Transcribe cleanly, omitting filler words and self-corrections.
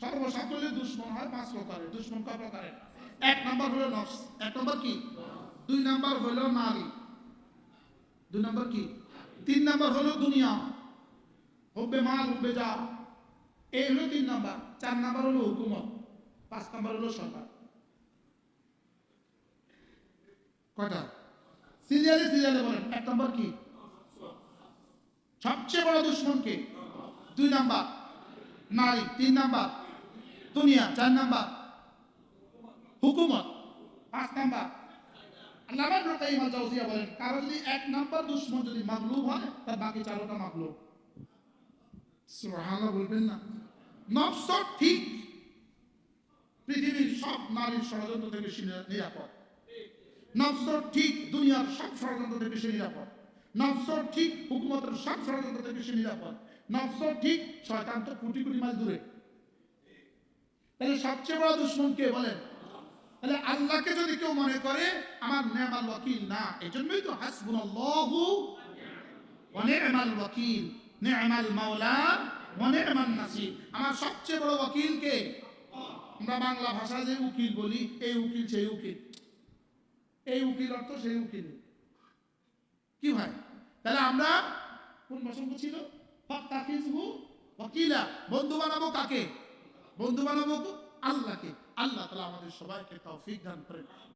সর্বসাকল্যে দুশ্মন হয় 5 প্রকারের। দুশ্মন কয় প্রকারের? 1 নাম্বার হলো নফস। 1 নাম্বার কি? 2 নাম্বার হলো নারী। 2 নাম্বার কি? 3 নাম্বার হলো দুনিয়া, হুব্বে মাল হুব্বে যা, এই হলো 3 নাম্বার। 4 নাম্বার হলো হুকুমত, 5 নাম্বার হলো সরকার। কয়টা? সিরিয়ালে সিরিয়ালে বলেন। 1 নাম্বার কি? সবচেয়ে বড় দুশ্মন কে? 2 নাম্বার নারী, 3 নাম্বার দুনিয়া, 4 নাম্বার হুকুমত, 5 নাম্বার। আল্লামা ইবনে কাইয়িম আল জাওজিয়া বলেন, কারণলি 1 নাম্বার দুশ্মন যদি মাগলুব হয় তার বাকি 4টা মাগলুব। সুবহানাল্লাহ বলবেন না? নফস ঠিক পৃথিবীর সব নারীর ষড়যন্ত্র থেকে নিরাপদ। নফস ঠিক দুনিয়ার সব ষড়যন্ত্র থেকে নিরাপদ। নফস ঠিক হুকুমতের সব ষড়যন্ত্র থেকে নিরাপদ। নফস ঠিক শয়তান তো কোটি কোটি মাইল দূরে। তাহলে সবচেয়ে বড় দুশ্মন কে বলেন? তাহলে আল্লাহকে যদি কেউ মনে করে আমার নেমাল ওয়াকিল না, এজন্যই তো হাসবুনাল্লাহু ওয়া নি'মাল ওয়াকিল, নি'মাল মাওলা ওয়া নি'মান নাসির। আমার সবচেয়ে বড় ওয়াকিল কে? আমরা বাংলা ভাষায় যে উকিল বলি, এই উকিল সেই উকিল, এই উকিল অর্থ সেই উকিল। কি ভাই? তাহলে আমরা কোন প্রসঙ্গ ছিল? ফাত্তাখিযহু ওয়াকিলা, বন্ধু বানাবো কাকে? বন্ধু বানাবো আল্লাহকে। আল্লাহ তাআলা আমাদের সবাইকে তৌফিক দান করেন।